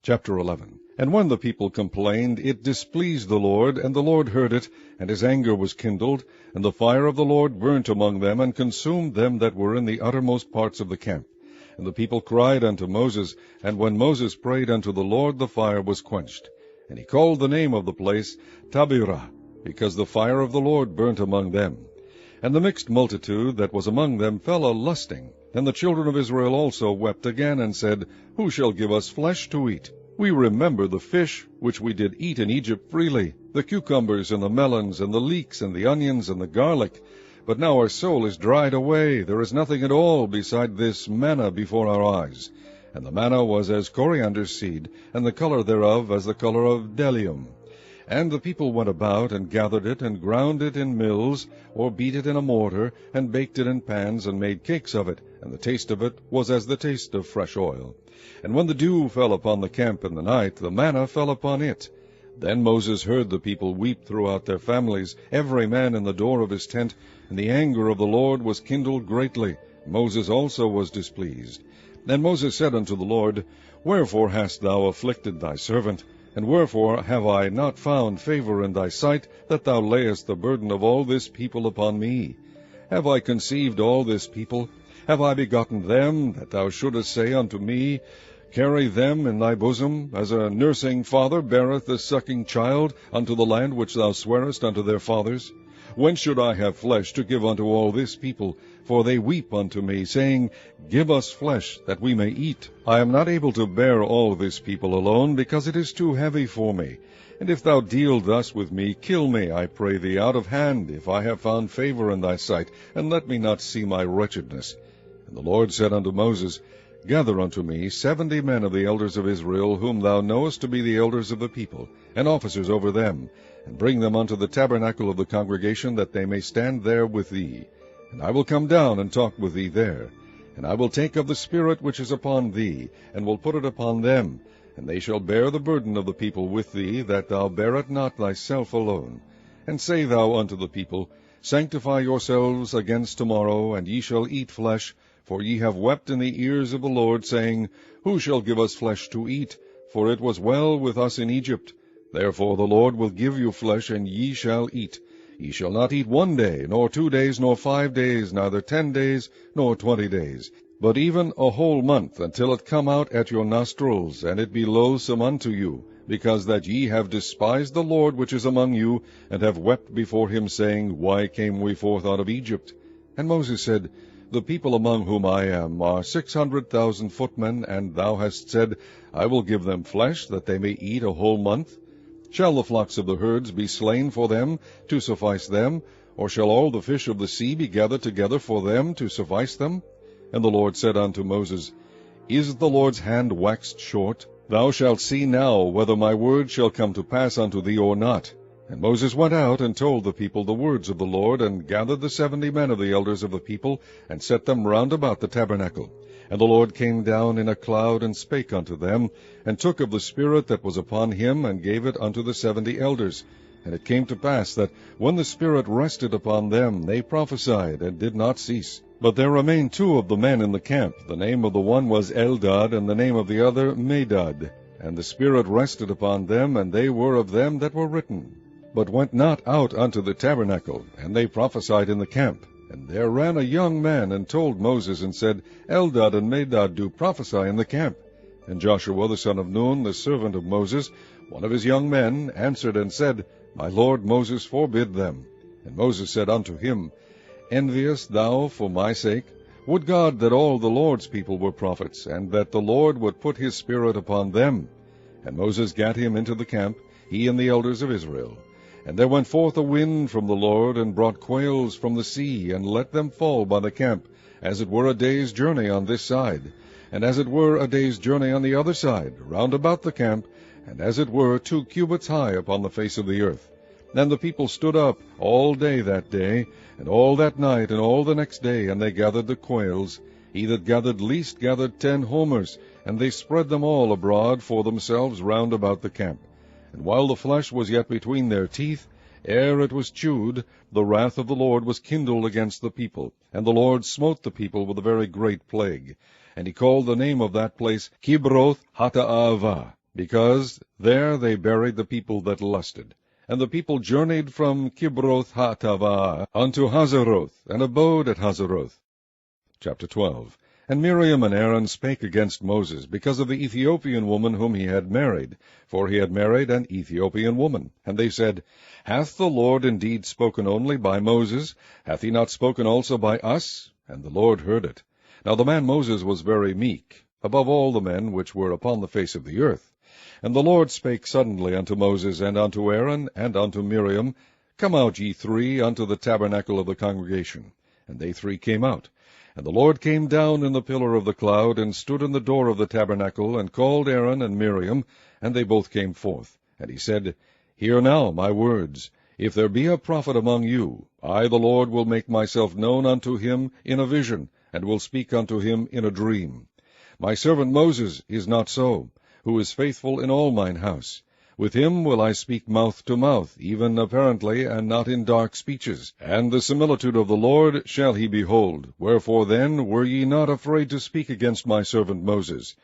Chapter 11. And when the people complained, it displeased the Lord, and the Lord heard it, and his anger was kindled, and the fire of the Lord burnt among them, and consumed them that were in the uttermost parts of the camp. And the people cried unto Moses, and when Moses prayed unto the Lord, the fire was quenched. And he called the name of the place Taberah, because the fire of the Lord burnt among them. And the mixed multitude that was among them fell a-lusting. And the children of Israel also wept again, and said, Who shall give us flesh to eat? We remember the fish which we did eat in Egypt freely, the cucumbers and the melons and the leeks and the onions and the garlic. But now our soul is dried away. There is nothing at all beside this manna before our eyes. And the manna was as coriander seed, and the color thereof as the color of bdellium. And the people went about, and gathered it, and ground it in mills, or beat it in a mortar, and baked it in pans, and made cakes of it, and the taste of it was as the taste of fresh oil. And when the dew fell upon the camp in the night, the manna fell upon it. Then Moses heard the people weep throughout their families, every man in the door of his tent, and the anger of the Lord was kindled greatly. Moses also was displeased. Then Moses said unto the Lord, Wherefore hast thou afflicted thy servant? And wherefore have I not found favor in thy sight, that thou layest the burden of all this people upon me? Have I conceived all this people? Have I begotten them, that thou shouldest say unto me, Carry them in thy bosom, as a nursing father beareth the sucking child, unto the land which thou swarest unto their fathers? When should I have flesh to give unto all this people? For they weep unto me, saying, Give us flesh, that we may eat. I am not able to bear all this people alone, because it is too heavy for me. And if thou deal thus with me, kill me, I pray thee, out of hand, if I have found favor in thy sight, and let me not see my wretchedness. And the Lord said unto Moses, Gather unto me 70 men of the elders of Israel, whom thou knowest to be the elders of the people, and officers over them, and bring them unto the tabernacle of the congregation, that they may stand there with thee. And I will come down and talk with thee there. And I will take of the Spirit which is upon thee, and will put it upon them, and they shall bear the burden of the people with thee, that thou bear it not thyself alone. And say thou unto the people, Sanctify yourselves against tomorrow, and ye shall eat flesh, for ye have wept in the ears of the Lord, saying, Who shall give us flesh to eat? For it was well with us in Egypt. Therefore the Lord will give you flesh, and ye shall eat. Ye shall not eat 1 day, nor 2 days, nor 5 days, neither 10 days, nor 20 days, but even a whole month, until it come out at your nostrils, and it be loathsome unto you, because that ye have despised the Lord which is among you, and have wept before him, saying, Why came we forth out of Egypt? And Moses said, The people among whom I am are 600,000 footmen, and thou hast said, I will give them flesh, that they may eat a whole month. Shall the flocks of the herds be slain for them, to suffice them? Or shall all the fish of the sea be gathered together for them, to suffice them? And the Lord said unto Moses, Is the Lord's hand waxed short? Thou shalt see now whether my word shall come to pass unto thee or not. And Moses went out, and told the people the words of the Lord, and gathered the 70 men of the elders of the people, and set them round about the tabernacle. And the Lord came down in a cloud, and spake unto them, and took of the Spirit that was upon him, and gave it unto the 70 elders. And it came to pass that, when the Spirit rested upon them, they prophesied, and did not cease. But there remained 2 of the men in the camp. The name of the one was Eldad, and the name of the other Medad. And the Spirit rested upon them, and they were of them that were written, but went not out unto the tabernacle, and they prophesied in the camp. And there ran a young man, and told Moses, and said, Eldad and Medad do prophesy in the camp. And Joshua the son of Nun, the servant of Moses, one of his young men, answered and said, My lord Moses forbid them. And Moses said unto him, Enviest thou for my sake? Would God that all the Lord's people were prophets, and that the Lord would put his Spirit upon them. And Moses gat him into the camp, he and the elders of Israel. And there went forth a wind from the Lord, and brought quails from the sea, and let them fall by the camp, as it were a day's journey on this side, and as it were a day's journey on the other side, round about the camp, and as it were 2 cubits high upon the face of the earth. Then the people stood up all day that day, and all that night, and all the next day, and they gathered the quails. He that gathered least gathered 10 homers, and they spread them all abroad for themselves round about the camp. And while the flesh was yet between their teeth, ere it was chewed, the wrath of the Lord was kindled against the people, and the Lord smote the people with a very great plague. And he called the name of that place Kibroth Hattaavah. because there they buried the people that lusted. And the people journeyed from Kibroth-Hattaavah unto Hazeroth, and abode at Hazeroth. Chapter 12. And Miriam and Aaron spake against Moses, because of the Ethiopian woman whom he had married, for he had married an Ethiopian woman. And they said, Hath the Lord indeed spoken only by Moses? Hath he not spoken also by us? And the Lord heard it. Now the man Moses was very meek, above all the men which were upon the face of the earth. And the Lord spake suddenly unto Moses, and unto Aaron, and unto Miriam, Come out, ye three, unto the tabernacle of the congregation. And they three came out. And the Lord came down in the pillar of the cloud, and stood in the door of the tabernacle, and called Aaron and Miriam, and they both came forth. And he said, Hear now my words. If there be a prophet among you, I the Lord will make myself known unto him in a vision, and will speak unto him in a dream. My servant Moses is not so, who is faithful in all mine house. With him will I speak mouth to mouth, even apparently, and not in dark speeches. And the similitude of the Lord shall he behold. Wherefore then were ye not afraid to speak against my servant Moses?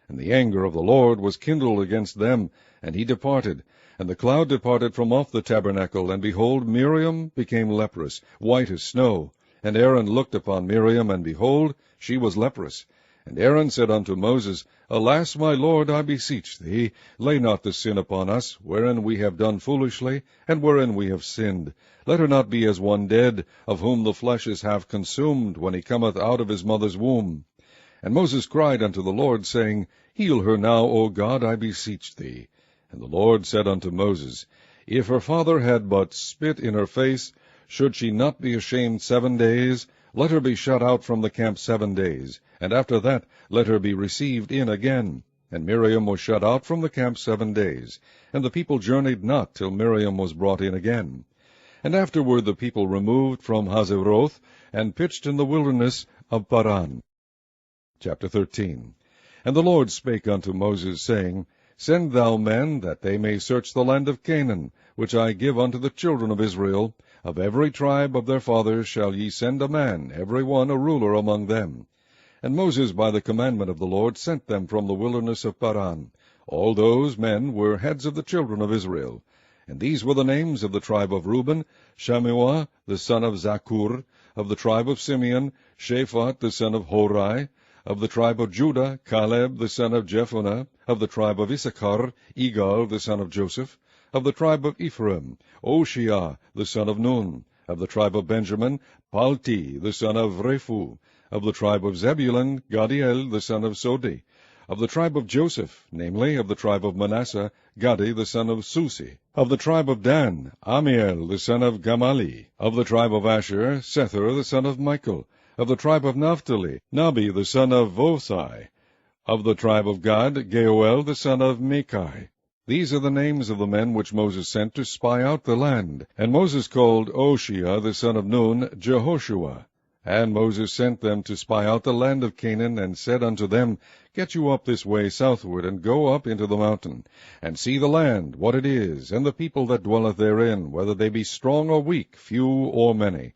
And the anger of the Lord was kindled against them, and he departed. And the cloud departed from off the tabernacle, and behold, Miriam became leprous, white as snow. And Aaron looked upon Miriam, and behold, she was leprous. And Aaron said unto Moses, Alas, my Lord, I beseech thee, lay not the sin upon us, wherein we have done foolishly, and wherein we have sinned. Let her not be as one dead, of whom the flesh is half consumed, when he cometh out of his mother's womb. And Moses cried unto the Lord, saying, Heal her now, O God, I beseech thee. And the Lord said unto Moses, If her father had but spit in her face, should she not be ashamed 7 days? Let her be shut out from the camp 7 days, and after that let her be received in again. And Miriam was shut out from the camp 7 days, and the people journeyed not till Miriam was brought in again. And afterward the people removed from Hazeroth, and pitched in the wilderness of Paran. Chapter 13. And the Lord spake unto Moses, saying, Send thou men, that they may search the land of Canaan, which I give unto the children of Israel. Of every tribe of their fathers shall ye send a man, every one a ruler among them. And Moses by the commandment of the Lord sent them from the wilderness of Paran. All those men were heads of the children of Israel. And these were the names of the tribe of Reuben: Shammua the son of Zaccur; of the tribe of Simeon, Shaphat the son of Hori; of the tribe of Judah, Caleb the son of Jephunneh; of the tribe of Issachar, Igal the son of Joseph; of the tribe of Ephraim, Oshea the son of Nun; of the tribe of Benjamin, Palti the son of Rephu; of the tribe of Zebulun, Gadiel the son of Sodi; of the tribe of Joseph, namely, of the tribe of Manasseh, Gadi the son of Susi; of the tribe of Dan, Amiel the son of Gamali; of the tribe of Asher, Sethur the son of Michael; of the tribe of Naphtali, Nabi the son of Vosai; of the tribe of Gad, Geuel the son of Machai. These are the names of the men which Moses sent to spy out the land. And Moses called Oshea the son of Nun Jehoshua. And Moses sent them to spy out the land of Canaan, and said unto them, Get you up this way southward, and go up into the mountain, and see the land, what it is, and the people that dwelleth therein, whether they be strong or weak, few or many,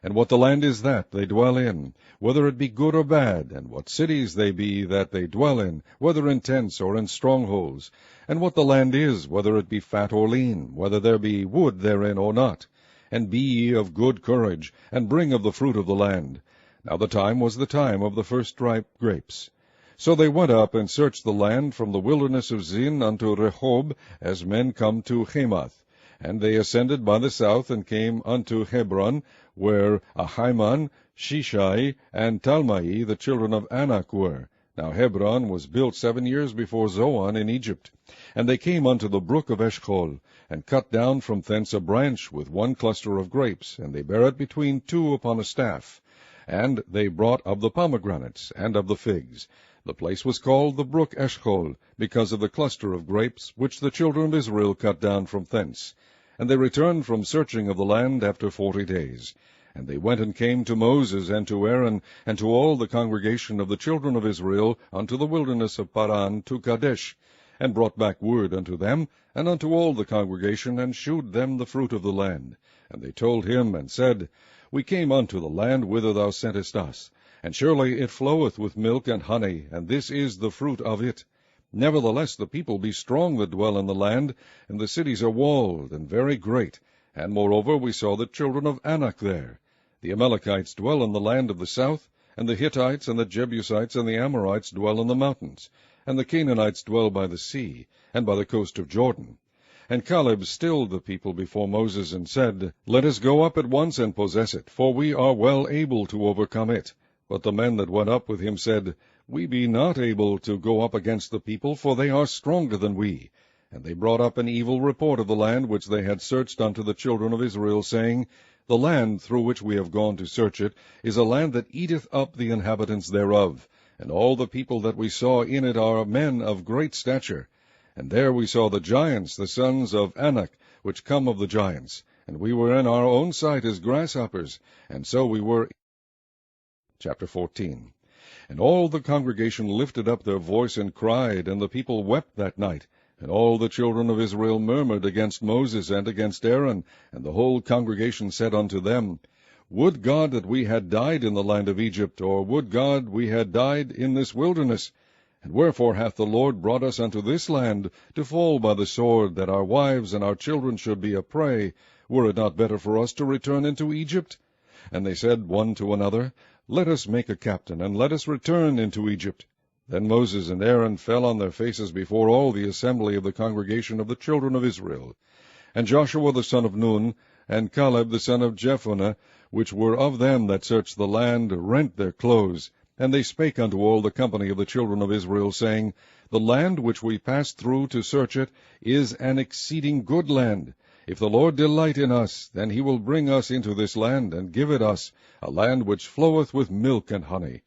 and what the land is that they dwell in, whether it be good or bad, and what cities they be that they dwell in, whether in tents or in strongholds, and what the land is, whether it be fat or lean, whether there be wood therein or not. And be ye of good courage, and bring of the fruit of the land. Now the time was the time of the first ripe grapes. So they went up and searched the land from the wilderness of Zin unto Rehob, as men come to Hamath. And they ascended by the south, and came unto Hebron, where Ahiman, Shishai, and Talmai, the children of Anak, were. Now Hebron was built 7 years before Zoan in Egypt. And they came unto the brook of Eshcol, and cut down from thence a branch with one cluster of grapes, and they bare it between two upon a staff. And they brought of the pomegranates, and of the figs. The place was called the brook Eshcol, because of the cluster of grapes, which the children of Israel cut down from thence. And they returned from searching of the land after 40 days. And they went and came to Moses and to Aaron, and to all the congregation of the children of Israel, unto the wilderness of Paran, to Kadesh, and brought back word unto them, and unto all the congregation, and shewed them the fruit of the land. And they told him, and said, We came unto the land whither thou sentest us, and surely it floweth with milk and honey, and this is the fruit of it. Nevertheless the people be strong that dwell in the land, and the cities are walled, and very great. And moreover we saw the children of Anak there. The Amalekites dwell in the land of the south, and the Hittites, and the Jebusites, and the Amorites dwell in the mountains, and the Canaanites dwell by the sea, and by the coast of Jordan. And Caleb stilled the people before Moses, and said, Let us go up at once and possess it, for we are well able to overcome it. But the men that went up with him said, We be not able to go up against the people, for they are stronger than we. And they brought up an evil report of the land which they had searched unto the children of Israel, saying, The land through which we have gone to search it is a land that eateth up the inhabitants thereof, and all the people that we saw in it are men of great stature. And there we saw the giants, the sons of Anak, which come of the giants, and we were in our own sight as grasshoppers, and so we were. Chapter 14. And all the congregation lifted up their voice and cried, and the people wept that night. And all the children of Israel murmured against Moses and against Aaron, and the whole congregation said unto them, Would God that we had died in the land of Egypt, or would God we had died in this wilderness? And wherefore hath the Lord brought us unto this land, to fall by the sword, that our wives and our children should be a prey? Were it not better for us to return into Egypt? And they said one to another, Let us make a captain, and let us return into Egypt. Then Moses and Aaron fell on their faces before all the assembly of the congregation of the children of Israel. And Joshua the son of Nun, and Caleb the son of Jephunneh, which were of them that searched the land, rent their clothes. And they spake unto all the company of the children of Israel, saying, The land which we passed through to search it is an exceeding good land. If the Lord delight in us, then he will bring us into this land, and give it us, a land which floweth with milk and honey.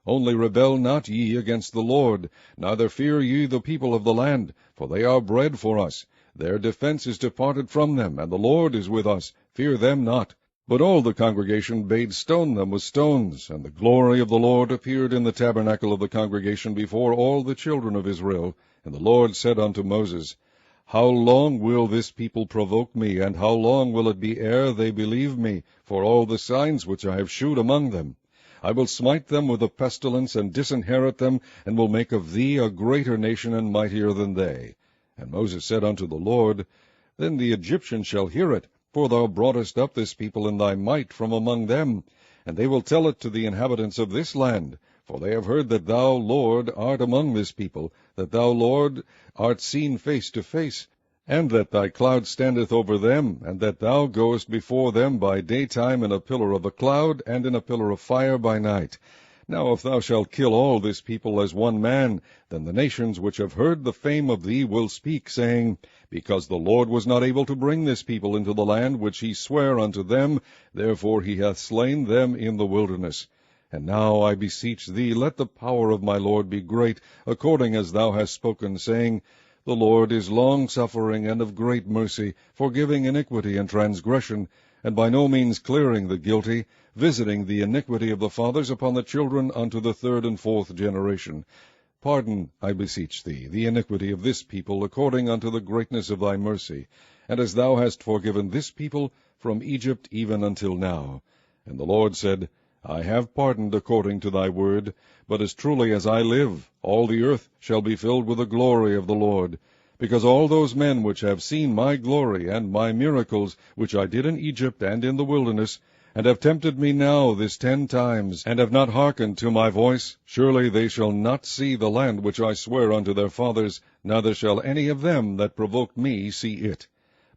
Only rebel not ye against the Lord, neither fear ye the people of the land, for they are bread for us. Their defense is departed from them, and the Lord is with us. Fear them not. But all the congregation bade stone them with stones, and the glory of the Lord appeared in the tabernacle of the congregation before all the children of Israel. And the Lord said unto Moses, How long will this people provoke me, and how long will it be ere they believe me, for all the signs which I have shewed among them? I will smite them with a pestilence, and disinherit them, and will make of thee a greater nation and mightier than they. And Moses said unto the Lord, Then the Egyptians shall hear it, for thou broughtest up this people in thy might from among them. And they will tell it to the inhabitants of this land, for they have heard that thou, Lord, art among this people, that thou, Lord, art seen face to face, and that thy cloud standeth over them, and that thou goest before them by daytime in a pillar of a cloud, and in a pillar of fire by night. Now if thou shalt kill all this people as one man, then the nations which have heard the fame of thee will speak, saying, Because the Lord was not able to bring this people into the land which he sware unto them, therefore he hath slain them in the wilderness. And now I beseech thee, let the power of my Lord be great, according as thou hast spoken, saying, The Lord is long-suffering and of great mercy, forgiving iniquity and transgression, and by no means clearing the guilty, visiting the iniquity of the fathers upon the children unto the third and fourth generation. Pardon, I beseech thee, the iniquity of this people, according unto the greatness of thy mercy, and as thou hast forgiven this people from Egypt even until now. And the Lord said, I have pardoned according to thy word, but as truly as I live, all the earth shall be filled with the glory of the Lord, because all those men which have seen my glory and my miracles, which I did in Egypt and in the wilderness, and have tempted me now this 10 times, and have not hearkened to my voice, surely they shall not see the land which I swear unto their fathers, neither shall any of them that provoked me see it.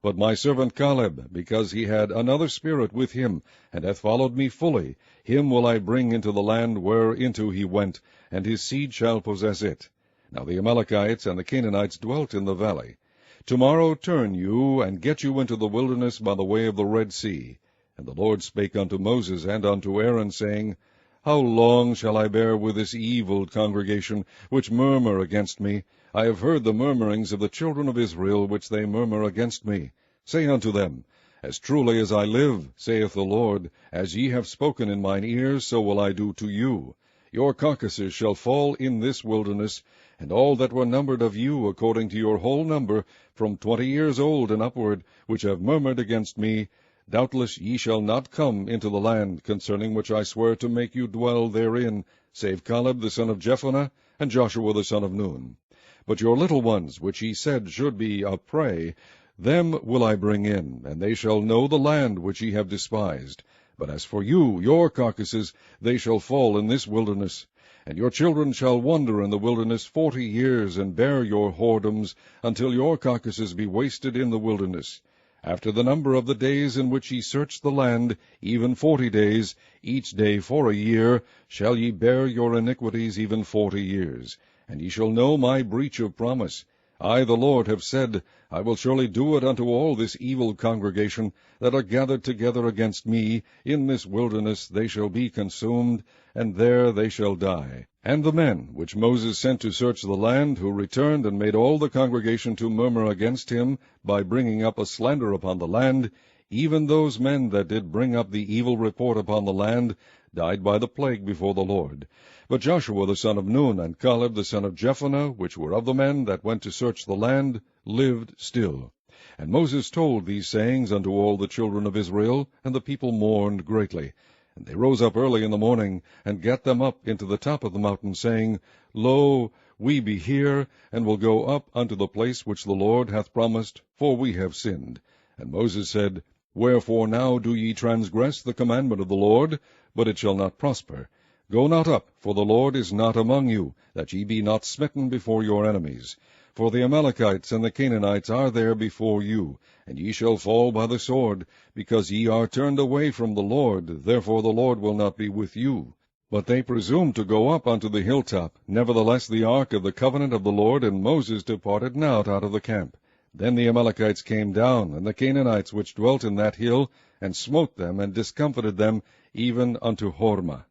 But my servant Caleb, because he had another spirit with him, and hath followed me fully, him will I bring into the land whereinto he went, and his seed shall possess it. Now the Amalekites and the Canaanites dwelt in the valley. Tomorrow turn you, and get you into the wilderness by the way of the Red Sea. And the Lord spake unto Moses and unto Aaron, saying, How long shall I bear with this evil congregation, which murmur against me? I have heard the murmurings of the children of Israel, which they murmur against me. Say unto them, As truly as I live, saith the Lord, as ye have spoken in mine ears, so will I do to you. Your carcasses shall fall in this wilderness, and all that were numbered of you, according to your whole number, from 20 years old and upward, which have murmured against me, doubtless ye shall not come into the land, concerning which I swear to make you dwell therein, save Caleb the son of Jephunneh, and Joshua the son of Nun. But your little ones, which ye said should be a prey, them will I bring in, and they shall know the land which ye have despised. But as for you, your carcasses, they shall fall in this wilderness. And your children shall wander in the wilderness 40 years, and bear your whoredoms, until your carcasses be wasted in the wilderness. After the number of the days in which ye search the land, even 40 days, each day for a year, shall ye bear your iniquities even 40 years. And ye shall know my breach of promise. I, the Lord, have said, I will surely do it unto all this evil congregation that are gathered together against me. In this wilderness they shall be consumed, and there they shall die. And the men which Moses sent to search the land, who returned and made all the congregation to murmur against him, by bringing up a slander upon the land, even those men that did bring up the evil report upon the land, died by the plague before the Lord. But Joshua the son of Nun, and Caleb the son of Jephunneh, which were of the men that went to search the land, lived still. And Moses told these sayings unto all the children of Israel, and the people mourned greatly. And they rose up early in the morning, and gat them up into the top of the mountain, saying, Lo, we be here, and will go up unto the place which the Lord hath promised, for we have sinned. And Moses said, Wherefore now do ye transgress the commandment of the Lord? But it shall not prosper. Go not up, for the Lord is not among you, that ye be not smitten before your enemies. For the Amalekites and the Canaanites are there before you, and ye shall fall by the sword, because ye are turned away from the Lord, therefore the Lord will not be with you. But they presumed to go up unto the hilltop. Nevertheless the ark of the covenant of the Lord and Moses departed not out of the camp. Then the Amalekites came down, and the Canaanites which dwelt in that hill, and smote them, and discomfited them, even unto Hormah.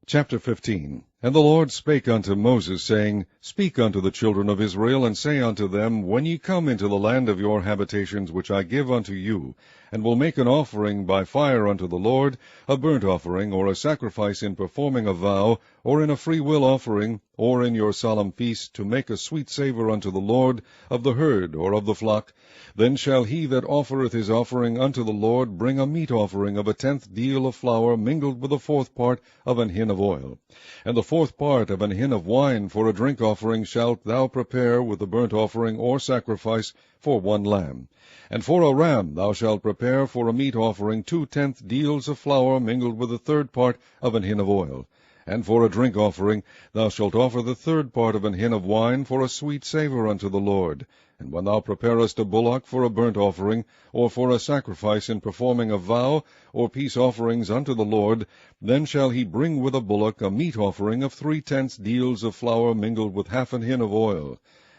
Chapter 15. And the Lord spake unto Moses, saying, Speak unto the children of Israel, and say unto them, When ye come into the land of your habitations, which I give unto you, and will make an offering by fire unto the Lord, a burnt offering, or a sacrifice in performing a vow, or in a freewill offering, or in your solemn feast, to make a sweet savour unto the Lord, of the herd or of the flock, then shall he that offereth his offering unto the Lord bring a meat offering of 1/10 deal of flour mingled with 1/4 part of an hin of oil. And the 1/4 part of an hin of wine for a drink offering shalt thou prepare with the burnt offering or sacrifice for 1 lamb. And for a ram thou shalt prepare for a meat offering 2/10 deals of flour mingled with 1/3 part of an hin of oil. And for a drink offering thou shalt offer the 1/3 part of an hin of wine for a sweet savour unto the Lord. And when thou preparest a bullock for a burnt offering, or for a sacrifice in performing a vow, or peace offerings unto the Lord, then shall he bring with a bullock a meat offering of 3/10 deals of flour mingled with 1/2 an hin of oil.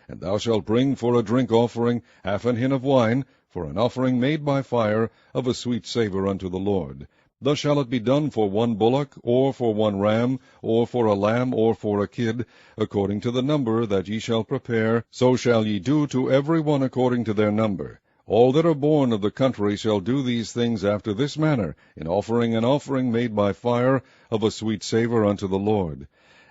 And thou shalt bring for a drink offering 1/2 an hin of wine, for an offering made by fire of a sweet savour unto the Lord. Thus shall it be done for 1 bullock, or for 1 ram, or for a lamb, or for a kid, according to the number that ye shall prepare, so shall ye do to every one according to their number. All that are born of the country shall do these things after this manner, in offering an offering made by fire of a sweet savour unto the Lord.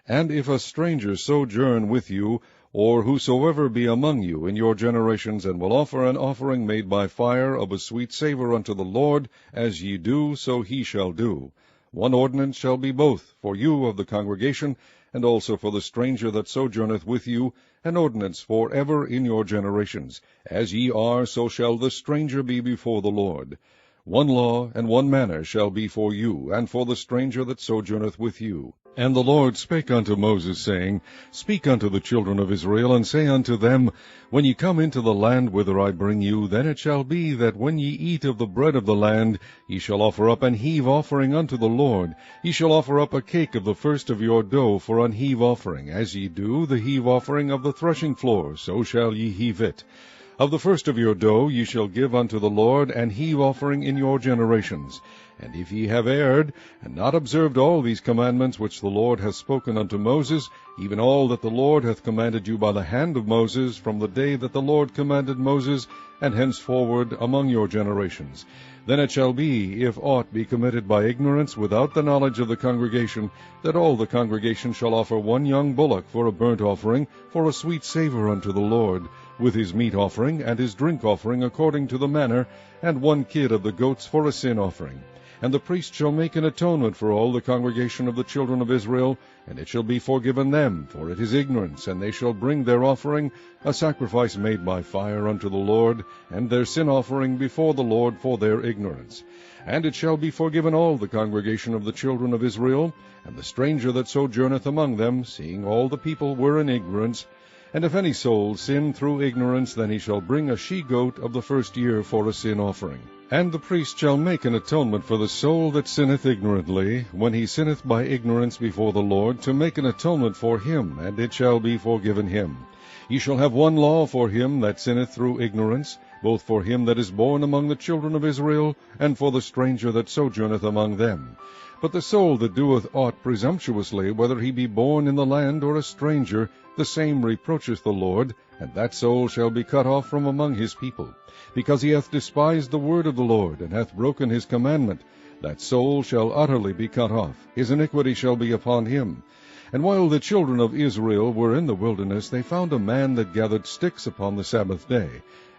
And if a stranger sojourn with you, or whosoever be among you in your generations, and will offer an offering made by fire of a sweet savour unto the Lord, as ye do, so he shall do. 1 ordinance shall be both for you of the congregation, and also for the stranger that sojourneth with you, an ordinance for ever in your generations. As ye are, so shall the stranger be before the Lord. 1 law and 1 manner shall be for you, and for the stranger that sojourneth with you. And the Lord spake unto Moses, saying, Speak unto the children of Israel, and say unto them, When ye come into the land whither I bring you, then it shall be that when ye eat of the bread of the land, ye shall offer up an heave offering unto the Lord. Ye shall offer up a cake of the first of your dough for an heave offering, as ye do the heave offering of the threshing floor, so shall ye heave it. Of the first of your dough ye shall give unto the Lord an heave offering in your generations. And if ye have erred, and not observed all these commandments which the Lord hath spoken unto Moses, even all that the Lord hath commanded you by the hand of Moses, from the day that the Lord commanded Moses, and henceforward among your generations, then it shall be, if aught be committed by ignorance without the knowledge of the congregation, that all the congregation shall offer 1 young bullock for a burnt offering, for a sweet savour unto the Lord, with his meat offering and his drink offering according to the manner, and 1 kid of the goats for a sin offering. And the priest shall make an atonement for all the congregation of the children of Israel, and it shall be forgiven them, for it is ignorance. And they shall bring their offering, a sacrifice made by fire unto the Lord, and their sin offering before the Lord for their ignorance. And it shall be forgiven all the congregation of the children of Israel, and the stranger that sojourneth among them, seeing all the people were in ignorance. And if any soul sin through ignorance, then he shall bring a she-goat of the first year for a sin offering. And the priest shall make an atonement for the soul that sinneth ignorantly, when he sinneth by ignorance before the Lord, to make an atonement for him, and it shall be forgiven him. Ye shall have one law for him that sinneth through ignorance, both for him that is born among the children of Israel, and for the stranger that sojourneth among them. But the soul that doeth aught presumptuously, whether he be born in the land or a stranger, the same reproacheth the Lord, and that soul shall be cut off from among his people. Because he hath despised the word of the Lord, and hath broken his commandment, that soul shall utterly be cut off. His iniquity shall be upon him. And while the children of Israel were in the wilderness, they found a man that gathered sticks upon the Sabbath day.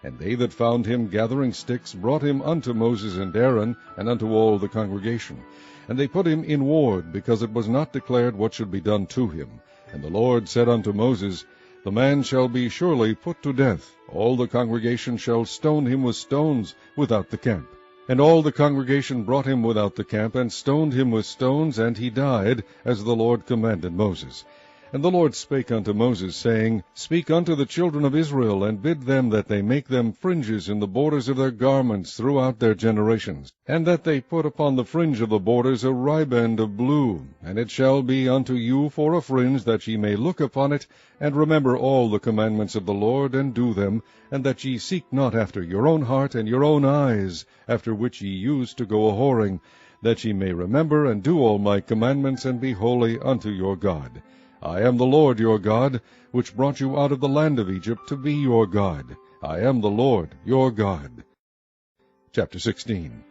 And they that found him gathering sticks brought him unto Moses and Aaron, and unto all the congregation. And they put him in ward, because it was not declared what should be done to him. And the Lord said unto Moses, The man shall be surely put to death. All the congregation shall stone him with stones without the camp. And all the congregation brought him without the camp, and stoned him with stones, and he died, as the Lord commanded Moses. And the Lord spake unto Moses, saying, Speak unto the children of Israel, and bid them that they make them fringes in the borders of their garments throughout their generations, and that they put upon the fringe of the borders a riband of blue. And it shall be unto you for a fringe, that ye may look upon it, and remember all the commandments of the Lord, and do them, and that ye seek not after your own heart and your own eyes, after which ye used to go a-whoring, that ye may remember and do all my commandments, and be holy unto your God. I am the Lord your God, which brought you out of the land of Egypt to be your God. I am the Lord your God. Chapter 16.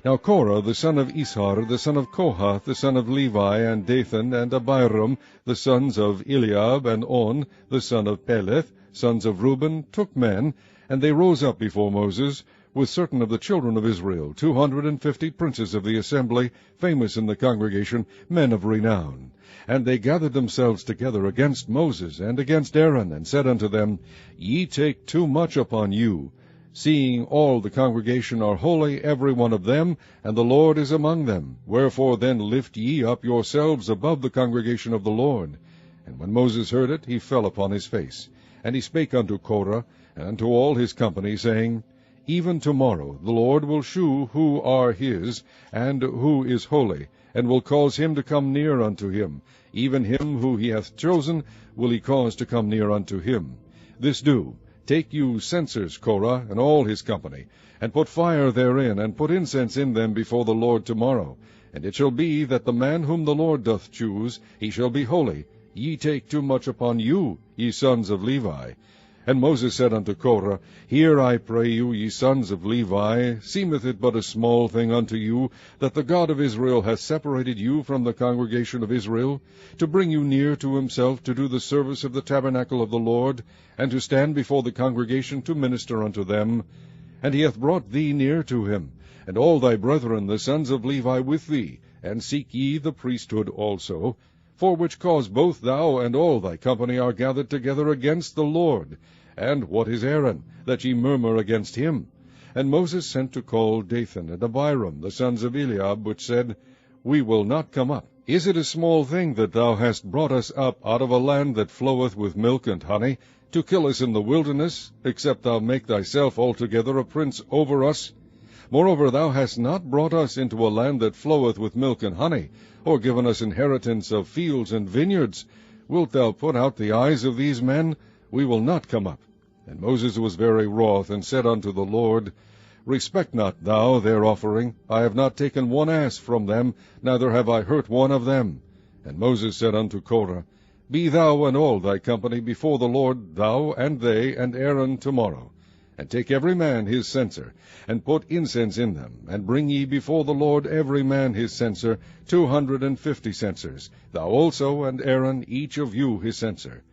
Now Korah the son of Ishar, the son of Kohath, the son of Levi, and Dathan, and Abiram, the sons of Eliab, and On, the son of Peleth, sons of Reuben, took men, and they rose up before Moses, with certain of the children of Israel, 250 princes of the assembly, famous in the congregation, men of renown. And they gathered themselves together against Moses and against Aaron, and said unto them, Ye take too much upon you, seeing all the congregation are holy, every one of them, and the Lord is among them. Wherefore then lift ye up yourselves above the congregation of the Lord. And when Moses heard it, he fell upon his face. And he spake unto Korah, and unto all his company, saying, Even tomorrow the Lord will shew who are his, and who is holy, and will cause him to come near unto him. Even him who he hath chosen will he cause to come near unto him. This do, take you censers, Korah, and all his company, and put fire therein, and put incense in them before the Lord tomorrow. And it shall be that the man whom the Lord doth choose, he shall be holy. Ye take too much upon you, ye sons of Levi. And Moses said unto Korah, Hear, I pray you, ye sons of Levi, seemeth it but a small thing unto you, that the God of Israel hath separated you from the congregation of Israel, to bring you near to himself, to do the service of the tabernacle of the Lord, and to stand before the congregation to minister unto them? And he hath brought thee near to him, and all thy brethren the sons of Levi with thee, and seek ye the priesthood also, for which cause both thou and all thy company are gathered together against the Lord. And what is Aaron, that ye murmur against him? And Moses sent to call Dathan and Abiram, the sons of Eliab, which said, We will not come up. Is it a small thing that thou hast brought us up out of a land that floweth with milk and honey, to kill us in the wilderness, except thou make thyself altogether a prince over us? Moreover, thou hast not brought us into a land that floweth with milk and honey, or given us inheritance of fields and vineyards. Wilt thou put out the eyes of these men? We will not come up. And Moses was very wroth, and said unto the Lord, Respect not thou their offering. I have not taken one ass from them, neither have I hurt one of them. And Moses said unto Korah, Be thou and all thy company before the Lord, thou and they and Aaron tomorrow. And take every man his censer, and put incense in them, and bring ye before the Lord every man his censer, 250 censers, thou also and Aaron, each of you his censer.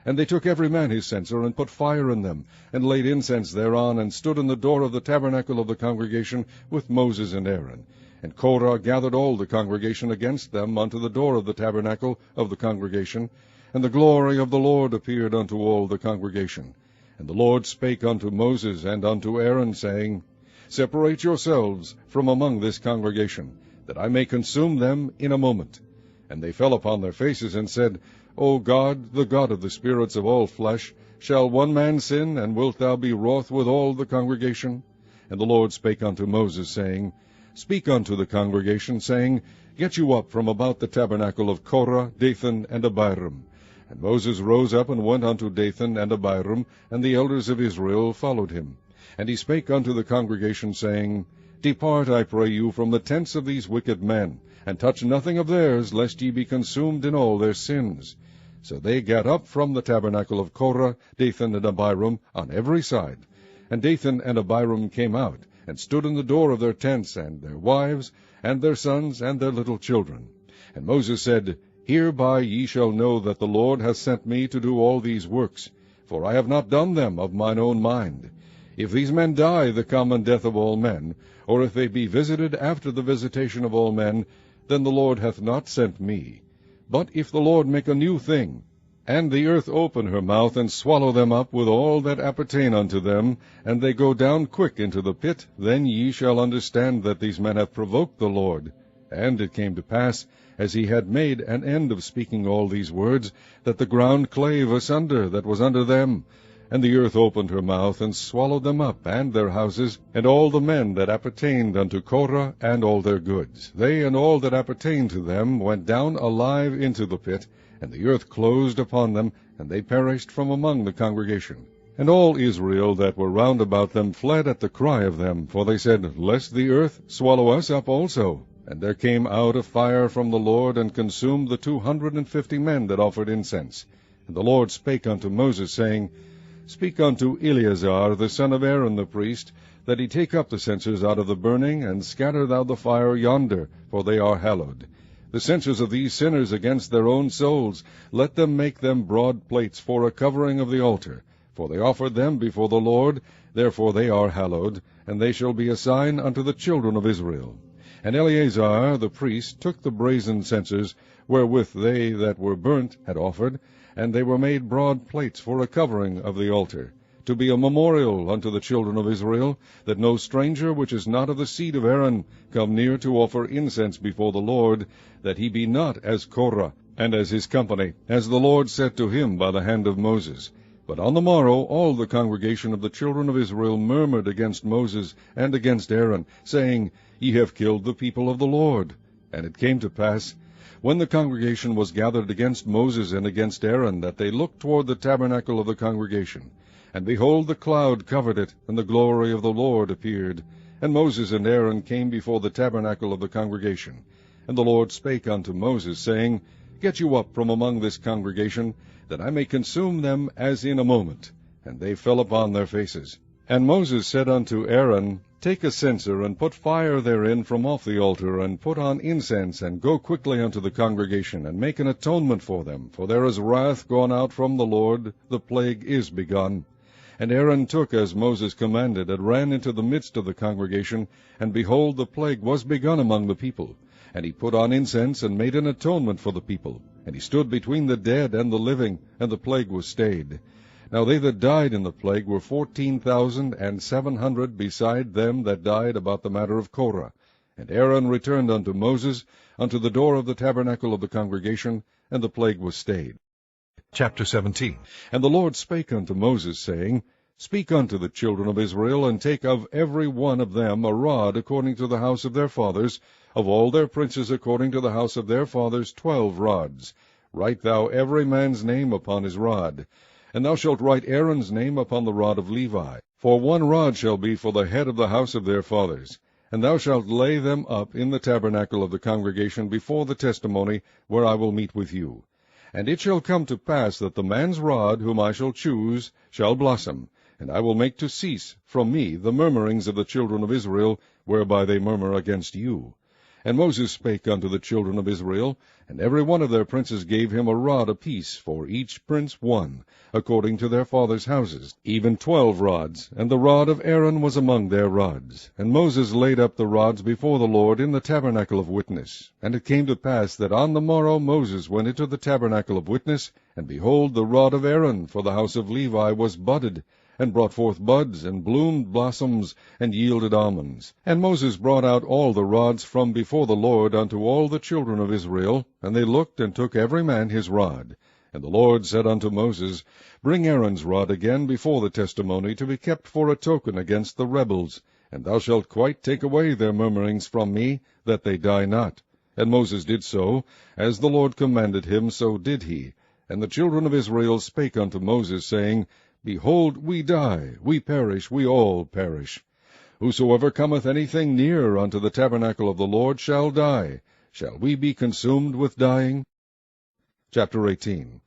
And they took every man his censer, and put fire in them, and laid incense thereon, and stood in the door of the tabernacle of the congregation with Moses and Aaron. And Korah gathered all the congregation against them unto the door of the tabernacle of the congregation, and the glory of the Lord appeared unto all the congregation. And the Lord spake unto Moses and unto Aaron, saying, Separate yourselves from among this congregation, that I may consume them in a moment. And they fell upon their faces, and said, O God, the God of the spirits of all flesh, shall one man sin, and wilt thou be wroth with all the congregation? And the Lord spake unto Moses, saying, Speak unto the congregation, saying, Get you up from about the tabernacle of Korah, Dathan, and Abiram. And Moses rose up and went unto Dathan and Abiram, and the elders of Israel followed him. And he spake unto the congregation, saying, Depart, I pray you, from the tents of these wicked men, and touch nothing of theirs, lest ye be consumed in all their sins. So they gat up from the tabernacle of Korah, Dathan, and Abiram, on every side. And Dathan and Abiram came out, and stood in the door of their tents, and their wives, and their sons, and their little children. And Moses said, Hereby ye shall know that the Lord hath sent me to do all these works, for I have not done them of mine own mind. If these men die the common death of all men, or if they be visited after the visitation of all men, then the Lord hath not sent me. But if the Lord make a new thing, and the earth open her mouth, and swallow them up with all that appertain unto them, and they go down quick into the pit, then ye shall understand that these men have provoked the Lord. And it came to pass, as he had made an end of speaking all these words, that the ground clave asunder that was under them, and the earth opened her mouth, and swallowed them up, and their houses, and all the men that appertained unto Korah, and all their goods. They and all that appertained to them went down alive into the pit, and the earth closed upon them, and they perished from among the congregation. And all Israel that were round about them fled at the cry of them, for they said, Lest the earth swallow us up also. And there came out a fire from the Lord, and consumed the 250 men that offered incense. And the Lord spake unto Moses, saying, Speak unto Eleazar the son of Aaron the priest, that he take up the censers out of the burning, and scatter thou the fire yonder, for they are hallowed. The censers of these sinners against their own souls, let them make them broad plates for a covering of the altar. For they offered them before the Lord, therefore they are hallowed, and they shall be a sign unto the children of Israel. And Eleazar the priest took the brazen censers, wherewith they that were burnt had offered, and they were made broad plates for a covering of the altar, to be a memorial unto the children of Israel, that no stranger which is not of the seed of Aaron come near to offer incense before the Lord, that he be not as Korah, and as his company, as the Lord said to him by the hand of Moses. But on the morrow all the congregation of the children of Israel murmured against Moses and against Aaron, saying, Ye have killed the people of the Lord. And it came to pass, when the congregation was gathered against Moses and against Aaron, that they looked toward the tabernacle of the congregation. And behold, the cloud covered it, and the glory of the Lord appeared. And Moses and Aaron came before the tabernacle of the congregation. And the Lord spake unto Moses, saying, Get you up from among this congregation, that I may consume them as in a moment. And they fell upon their faces. And Moses said unto Aaron, Take a censer, and put fire therein from off the altar, and put on incense, and go quickly unto the congregation, and make an atonement for them. For there is wrath gone out from the Lord, the plague is begun. And Aaron took as Moses commanded, and ran into the midst of the congregation, and behold, the plague was begun among the people. And he put on incense, and made an atonement for the people. And he stood between the dead and the living, and the plague was stayed. Now they that died in the plague were 14,700, beside them that died about the matter of Korah. And Aaron returned unto Moses, unto the door of the tabernacle of the congregation, and the plague was stayed. Chapter 17. And the Lord spake unto Moses, saying, Speak unto the children of Israel, and take of every one of them a rod according to the house of their fathers, of all their princes according to the house of their fathers 12 rods. Write thou every man's name upon his rod. And thou shalt write Aaron's name upon the rod of Levi. For 1 rod shall be for the head of the house of their fathers. And thou shalt lay them up in the tabernacle of the congregation before the testimony, where I will meet with you. And it shall come to pass that the man's rod, whom I shall choose, shall blossom, and I will make to cease from me the murmurings of the children of Israel, whereby they murmur against you. And Moses spake unto the children of Israel, And every one of their princes gave him a rod apiece, for each prince one, according to their fathers' houses, even 12 rods, and the rod of Aaron was among their rods. And Moses laid up the rods before the Lord in the tabernacle of witness. And it came to pass that on the morrow Moses went into the tabernacle of witness, and behold, the rod of Aaron for the house of Levi was budded, and brought forth buds, and bloomed blossoms, and yielded almonds. And Moses brought out all the rods from before the Lord unto all the children of Israel, and they looked and took every man his rod. And the Lord said unto Moses, Bring Aaron's rod again before the testimony, to be kept for a token against the rebels, and thou shalt quite take away their murmurings from me, that they die not. And Moses did so, as the Lord commanded him, so did he. And the children of Israel spake unto Moses, saying, Behold, we die, we perish, we all perish. Whosoever cometh anything near unto the tabernacle of the Lord shall die. Shall we be consumed with dying? Chapter 18.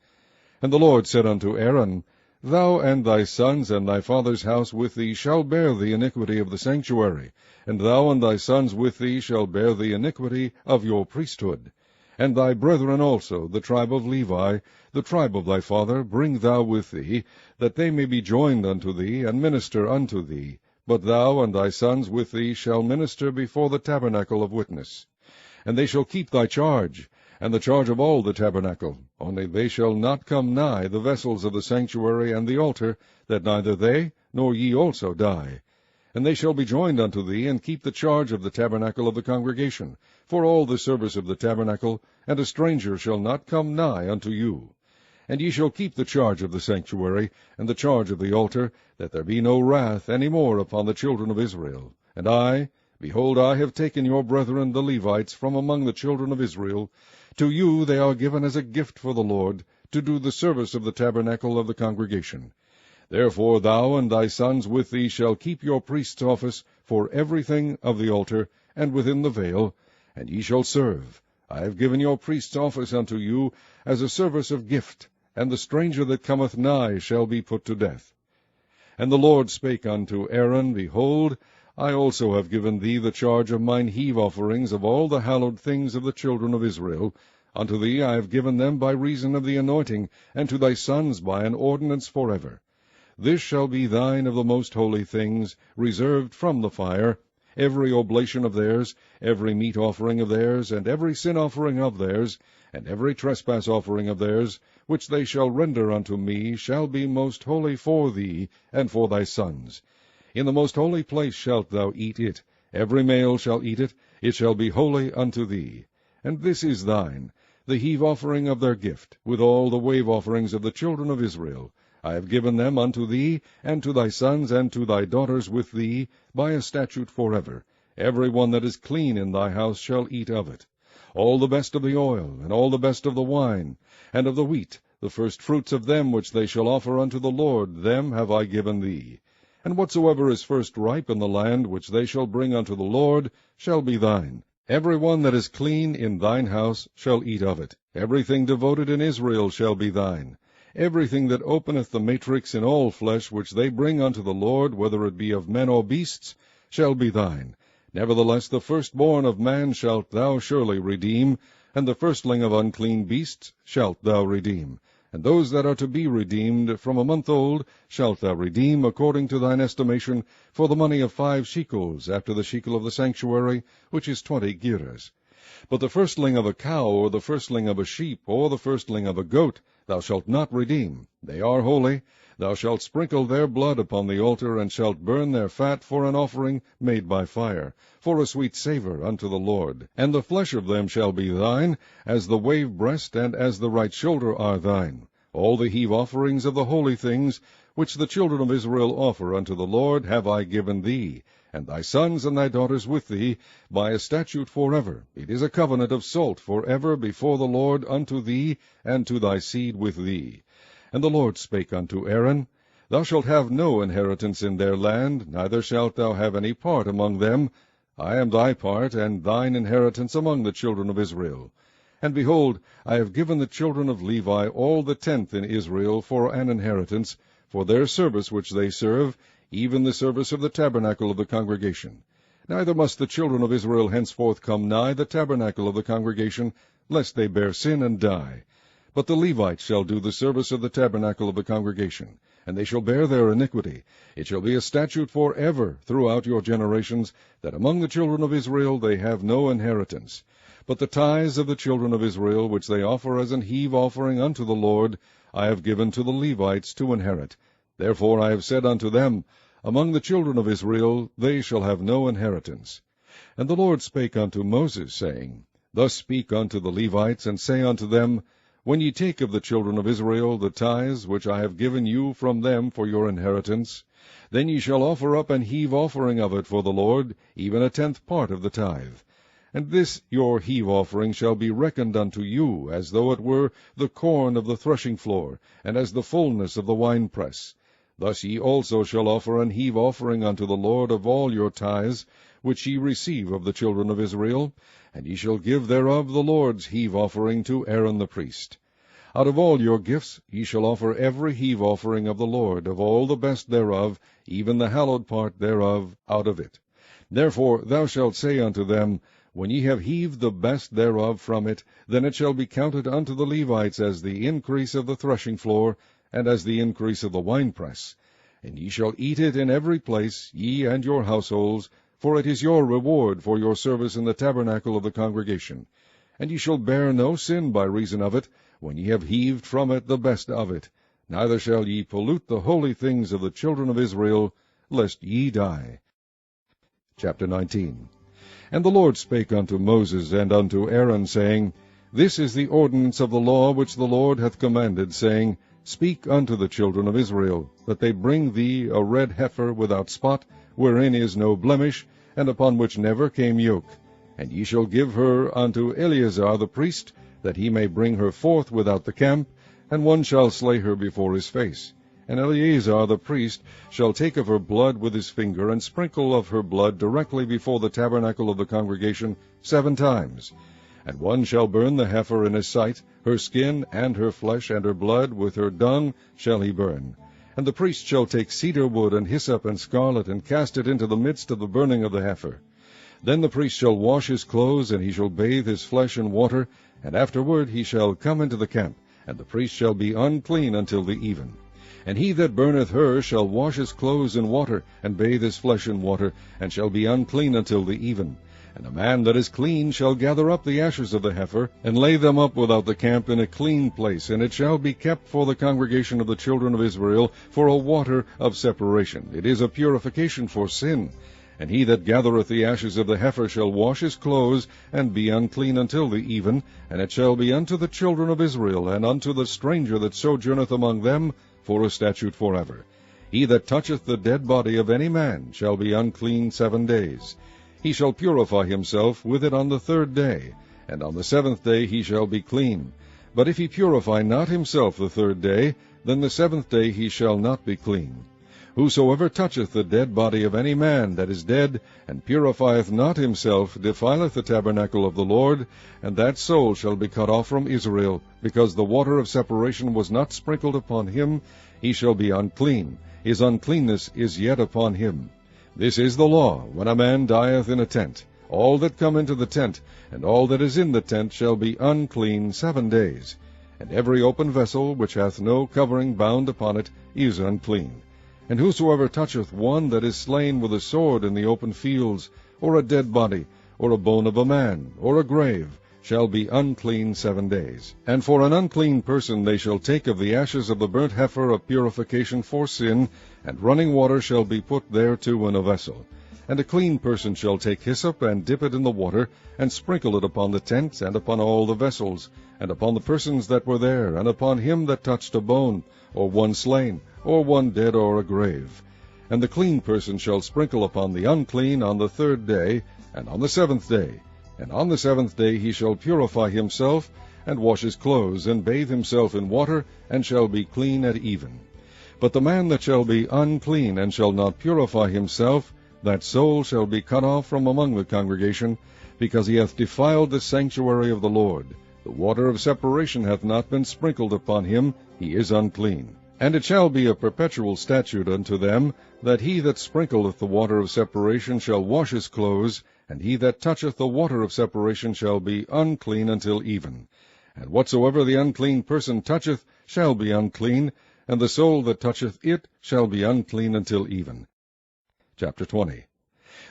And the Lord said unto Aaron, Thou and thy sons and thy father's house with thee shall bear the iniquity of the sanctuary, and thou and thy sons with thee shall bear the iniquity of your priesthood. And thy brethren also, the tribe of Levi, the tribe of thy father, bring thou with thee, that they may be joined unto thee, and minister unto thee. But thou and thy sons with thee shall minister before the tabernacle of witness. And they shall keep thy charge, and the charge of all the tabernacle. Only they shall not come nigh the vessels of the sanctuary and the altar, that neither they nor ye also die. And they shall be joined unto thee, and keep the charge of the tabernacle of the congregation, for all the service of the tabernacle, and a stranger shall not come nigh unto you. And ye shall keep the charge of the sanctuary, and the charge of the altar, that there be no wrath any more upon the children of Israel. And I, behold, I have taken your brethren the Levites from among the children of Israel. To you they are given as a gift for the Lord, to do the service of the tabernacle of the congregation. Therefore thou and thy sons with thee shall keep your priest's office for everything of the altar, and within the veil, and ye shall serve. I have given your priest's office unto you as a service of gift, and the stranger that cometh nigh shall be put to death. And the Lord spake unto Aaron, Behold, I also have given thee the charge of mine heave offerings of all the hallowed things of the children of Israel. Unto thee I have given them by reason of the anointing, and to thy sons by an ordinance forever. This shall be thine of the most holy things, reserved from the fire, every oblation of theirs, every meat offering of theirs, and every sin offering of theirs, and every trespass offering of theirs, which they shall render unto me, shall be most holy for thee and for thy sons. In the most holy place shalt thou eat it. Every male shall eat it. It shall be holy unto thee. And this is thine, the heave offering of their gift, with all the wave offerings of the children of Israel. I have given them unto thee, and to thy sons, and to thy daughters with thee, by a statute forever. Every one that is clean in thy house shall eat of it. All the best of the oil, and all the best of the wine, and of the wheat, the first fruits of them which they shall offer unto the Lord, them have I given thee. And whatsoever is first ripe in the land, which they shall bring unto the Lord, shall be thine. Every one that is clean in thine house shall eat of it. Everything devoted in Israel shall be thine. Everything that openeth the matrix in all flesh, which they bring unto the Lord, whether it be of men or beasts, shall be thine. Nevertheless the firstborn of man shalt thou surely redeem, and the firstling of unclean beasts shalt thou redeem. And those that are to be redeemed from a month old shalt thou redeem according to thine estimation, for the money of 5 shekels, after the shekel of the sanctuary, which is 20 gerahs. But the firstling of a cow, or the firstling of a sheep, or the firstling of a goat, thou shalt not redeem. They are holy. Thou shalt sprinkle their blood upon the altar, and shalt burn their fat for an offering made by fire, for a sweet savour unto the Lord. And the flesh of them shall be thine, as the wave breast and as the right shoulder are thine. All the heave offerings of the holy things, which the children of Israel offer unto the Lord, have I given thee, and thy sons and thy daughters with thee, by a statute forever. It is a covenant of salt forever before the Lord unto thee, and to thy seed with thee. And the Lord spake unto Aaron, Thou shalt have no inheritance in their land, neither shalt thou have any part among them. I am thy part, and thine inheritance among the children of Israel. And behold, I have given the children of Levi all the 10th in Israel for an inheritance, for their service which they serve, even the service of the tabernacle of the congregation. Neither must the children of Israel henceforth come nigh the tabernacle of the congregation, lest they bear sin and die. But the Levites shall do the service of the tabernacle of the congregation, and they shall bear their iniquity. It shall be a statute for ever throughout your generations, that among the children of Israel they have no inheritance. But the tithes of the children of Israel, which they offer as an heave offering unto the Lord, I have given to the Levites to inherit. Therefore I have said unto them, Among the children of Israel they shall have no inheritance. And the Lord spake unto Moses, saying, Thus speak unto the Levites, and say unto them, When ye take of the children of Israel the tithes which I have given you from them for your inheritance, then ye shall offer up an heave offering of it for the Lord, even a 10th part of the tithe. And this your heave offering shall be reckoned unto you, as though it were the corn of the threshing floor, and as the fullness of the winepress. Thus ye also shall offer an heave offering unto the Lord of all your tithes, which ye receive of the children of Israel, and ye shall give thereof the Lord's heave offering to Aaron the priest. Out of all your gifts ye shall offer every heave offering of the Lord, of all the best thereof, even the hallowed part thereof, out of it. Therefore thou shalt say unto them, When ye have heaved the best thereof from it, then it shall be counted unto the Levites as the increase of the threshing floor, and as the increase of the winepress. And ye shall eat it in every place, ye and your households, for it is your reward for your service in the tabernacle of the congregation. And ye shall bear no sin by reason of it, when ye have heaved from it the best of it. Neither shall ye pollute the holy things of the children of Israel, lest ye die. Chapter 19. And the Lord spake unto Moses and unto Aaron, saying, This is the ordinance of the law which the Lord hath commanded, saying, Speak unto the children of Israel, that they bring thee a red heifer without spot, wherein is no blemish, and upon which never came yoke. And ye shall give her unto Eleazar the priest, that he may bring her forth without the camp, and one shall slay her before his face. And Eleazar the priest shall take of her blood with his finger, and sprinkle of her blood directly before the tabernacle of the congregation 7 times. And one shall burn the heifer in his sight, her skin, and her flesh, and her blood, with her dung shall he burn. And the priest shall take cedar wood, and hyssop, and scarlet, and cast it into the midst of the burning of the heifer. Then the priest shall wash his clothes, and he shall bathe his flesh in water, and afterward he shall come into the camp, and the priest shall be unclean until the even. And he that burneth her shall wash his clothes in water, and bathe his flesh in water, and shall be unclean until the even. And a man that is clean shall gather up the ashes of the heifer, and lay them up without the camp in a clean place, and it shall be kept for the congregation of the children of Israel for a water of separation. It is a purification for sin. And he that gathereth the ashes of the heifer shall wash his clothes, and be unclean until the even, and it shall be unto the children of Israel, and unto the stranger that sojourneth among them, for a statute forever. He that toucheth the dead body of any man shall be unclean 7 days. He shall purify himself with it on the 3rd day, and on the 7th day he shall be clean. But if he purify not himself the 3rd day, then the 7th day he shall not be clean. Whosoever toucheth the dead body of any man that is dead, and purifieth not himself, defileth the tabernacle of the Lord, and that soul shall be cut off from Israel, because the water of separation was not sprinkled upon him. He shall be unclean. His uncleanness is yet upon him. This is the law, when a man dieth in a tent. All that come into the tent, and all that is in the tent, shall be unclean 7 days. And every open vessel, which hath no covering bound upon it, is unclean. And whosoever toucheth one that is slain with a sword in the open fields, or a dead body, or a bone of a man, or a grave, shall be unclean 7 days. And for an unclean person they shall take of the ashes of the burnt heifer a purification for sin, and running water shall be put thereto in a vessel. And a clean person shall take hyssop, and dip it in the water, and sprinkle it upon the tent, and upon all the vessels, and upon the persons that were there, and upon him that touched a bone, or one slain, or one dead, or a grave. And the clean person shall sprinkle upon the unclean on the 3rd day, and on the 7th day. And on the 7th day he shall purify himself, and wash his clothes, and bathe himself in water, and shall be clean at even. But the man that shall be unclean, and shall not purify himself, that soul shall be cut off from among the congregation, because he hath defiled the sanctuary of the Lord. The water of separation hath not been sprinkled upon him, he is unclean. And it shall be a perpetual statute unto them, that he that sprinkleth the water of separation shall wash his clothes, and he that toucheth the water of separation shall be unclean until even. And whatsoever the unclean person toucheth shall be unclean, and the soul that toucheth it shall be unclean until even. Chapter 20.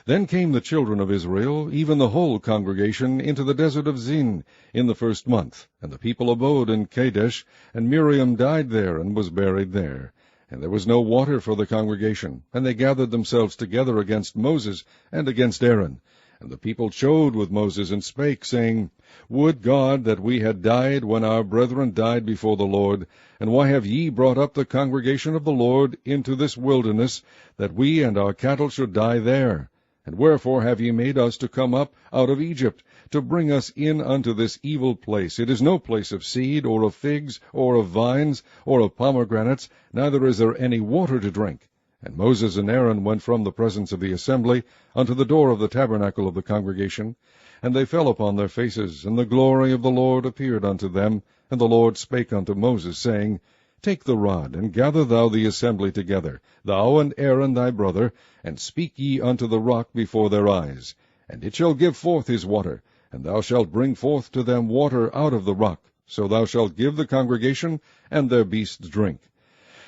Then came the children of Israel, even the whole congregation, into the desert of Zin in the 1st month. And the people abode in Kadesh, and Miriam died there, and was buried there. And there was no water for the congregation, and they gathered themselves together against Moses and against Aaron. And the people chode with Moses, and spake, saying, Would God that we had died when our brethren died before the Lord! And why have ye brought up the congregation of the Lord into this wilderness, that we and our cattle should die there? And wherefore have ye made us to come up out of Egypt, to bring us in unto this evil place? It is no place of seed, or of figs, or of vines, or of pomegranates, neither is there any water to drink. And Moses and Aaron went from the presence of the assembly unto the door of the tabernacle of the congregation. And they fell upon their faces, and the glory of the Lord appeared unto them. And the Lord spake unto Moses, saying, Take the rod, and gather thou the assembly together, thou and Aaron thy brother, and speak ye unto the rock before their eyes. And it shall give forth his water, and thou shalt bring forth to them water out of the rock. So thou shalt give the congregation and their beasts drink.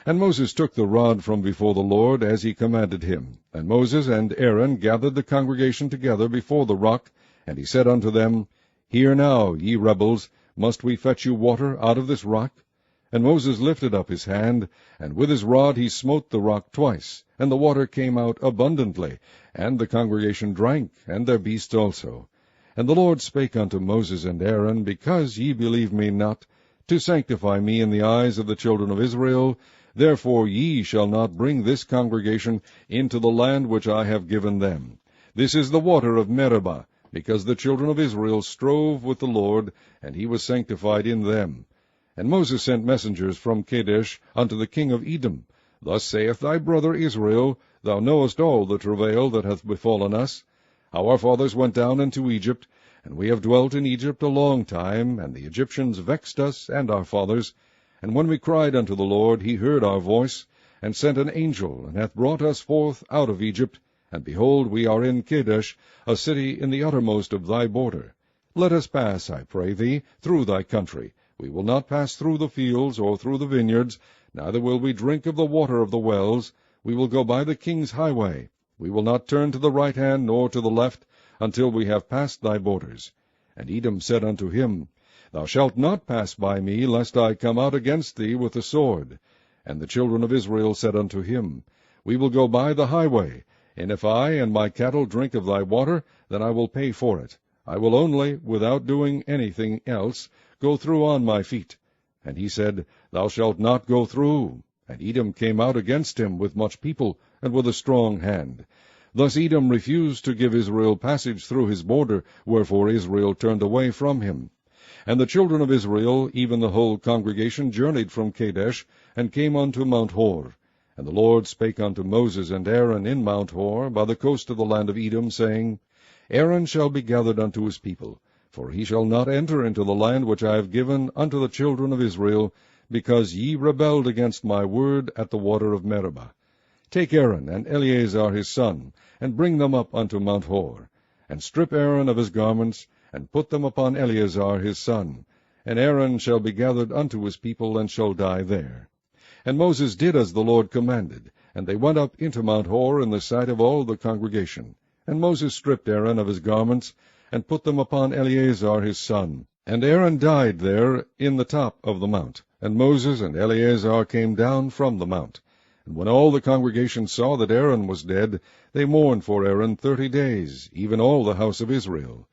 And Moses took the rod from before the Lord, as he commanded him. And Moses and Aaron gathered the congregation together before the rock. And he said unto them, Hear now, ye rebels, must we fetch you water out of this rock? And Moses lifted up his hand, and with his rod he smote the rock twice, and the water came out abundantly, and the congregation drank, and their beasts also. And the Lord spake unto Moses and Aaron, Because ye believe me not, to sanctify me in the eyes of the children of Israel, therefore ye shall not bring this congregation into the land which I have given them. This is the water of Meribah, because the children of Israel strove with the Lord, and he was sanctified in them. And Moses sent messengers from Kadesh unto the king of Edom. Thus saith thy brother Israel, Thou knowest all the travail that hath befallen us, how our fathers went down into Egypt, and we have dwelt in Egypt a long time, and the Egyptians vexed us and our fathers. And when we cried unto the Lord, he heard our voice, and sent an angel, and hath brought us forth out of Egypt. And behold, we are in Kadesh, a city in the uttermost of thy border. Let us pass, I pray thee, through thy country. We will not pass through the fields, or through the vineyards, neither will we drink of the water of the wells. We will go by the king's highway. We will not turn to the right hand, nor to the left, until we have passed thy borders. And Edom said unto him, Thou shalt not pass by me, lest I come out against thee with the sword. And the children of Israel said unto him, We will go by the highway, and if I and my cattle drink of thy water, then I will pay for it. I will only, without doing anything else, go through on my feet. And he said, Thou shalt not go through. And Edom came out against him with much people, and with a strong hand. Thus Edom refused to give Israel passage through his border, wherefore Israel turned away from him. And the children of Israel, even the whole congregation, journeyed from Kadesh, and came unto Mount Hor. And the Lord spake unto Moses and Aaron in Mount Hor, by the coast of the land of Edom, saying, Aaron shall be gathered unto his people, for he shall not enter into the land which I have given unto the children of Israel, because ye rebelled against my word at the water of Meribah. Take Aaron and Eleazar his son, and bring them up unto Mount Hor, and strip Aaron of his garments, and put them upon Eleazar his son. And Aaron shall be gathered unto his people, and shall die there. And Moses did as the Lord commanded, and they went up into Mount Hor in the sight of all the congregation. And Moses stripped Aaron of his garments, and put them upon Eleazar his son. And Aaron died there in the top of the mount. And Moses and Eleazar came down from the mount. And when all the congregation saw that Aaron was dead, they mourned for Aaron 30 days, even all the house of Israel.